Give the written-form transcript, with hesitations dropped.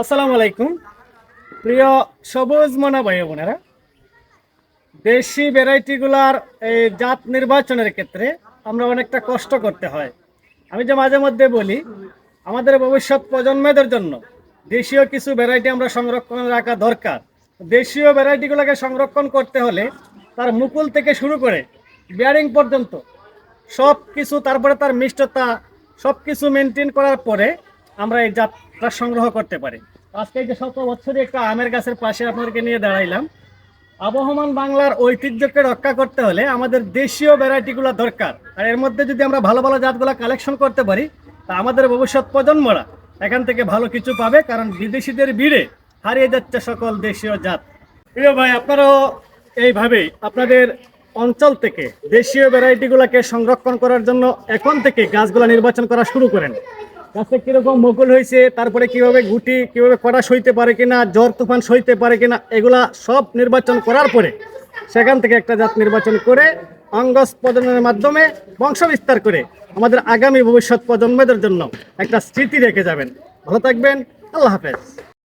আসসালামু আলাইকুম। প্রিয় সবুজ মনা ভাই বোনেরা, দেশি ভ্যারাইটিগুলার এই জাত নির্বাচনের ক্ষেত্রে আমরা অনেকটা কষ্ট করতে হয়। আমি যে মাঝে মধ্যে বলি, আমাদের ভবিষ্যৎ প্রজন্মদের জন্য দেশীয় কিছু ভ্যারাইটি আমরা সংরক্ষণ রাখা দরকার। দেশীয় ভ্যারাইটিগুলোকে সংরক্ষণ করতে হলে তার মুকুল থেকে শুরু করে বিয়ারিং পর্যন্ত সব কিছু, তারপরে তার মিষ্টতা, সব কিছু মেনটেন করার পরে আমরা এই জাতটা সংগ্রহ করতে পারি। আজকে এই যে শত বছরই একটা আমের গাছের পাশে আপনাদেরকে নিয়ে দাঁড়াইলাম। আবহমান বাংলার ঐতিহ্যকে রক্ষা করতে হলে আমাদের দেশীয় ভ্যারাইটিগুলো দরকার, আর এর মধ্যে যদি আমরা ভালো ভালো জাতগুলো কালেকশন করতে পারি তা আমাদের ভবিষ্যৎ প্রজন্মরা এখান থেকে ভালো কিছু পাবে, কারণ বিদেশিদের ভিড়ে হারিয়ে যাচ্ছে সকল দেশীয় জাত। প্রিয় ভাই, আপনারাও এইভাবেই আপনাদের অঞ্চল থেকে দেশীয় ভ্যারাইটিগুলোকে সংরক্ষণ করার জন্য এখন থেকে গাছগুলো নির্বাচন করা শুরু করেন। গাছে কিরকম মুকুল হয়েছে, তারপরে কিভাবে গুটি, কিভাবে কড়া সইতে পারে কিনা, ঝড় তুফান সইতে পারে কিনা, এগুলা সব নির্বাচন করার পরে সেখান থেকে একটা জাত নির্বাচন করে অঙ্গজ প্রজননের মাধ্যমে বংশ বিস্তার করে আমাদের আগামী ভবিষ্যৎ প্রজন্মদের জন্য একটা স্মৃতি রেখে যাবেন। ভালো থাকবেন। আল্লাহ হাফেজ।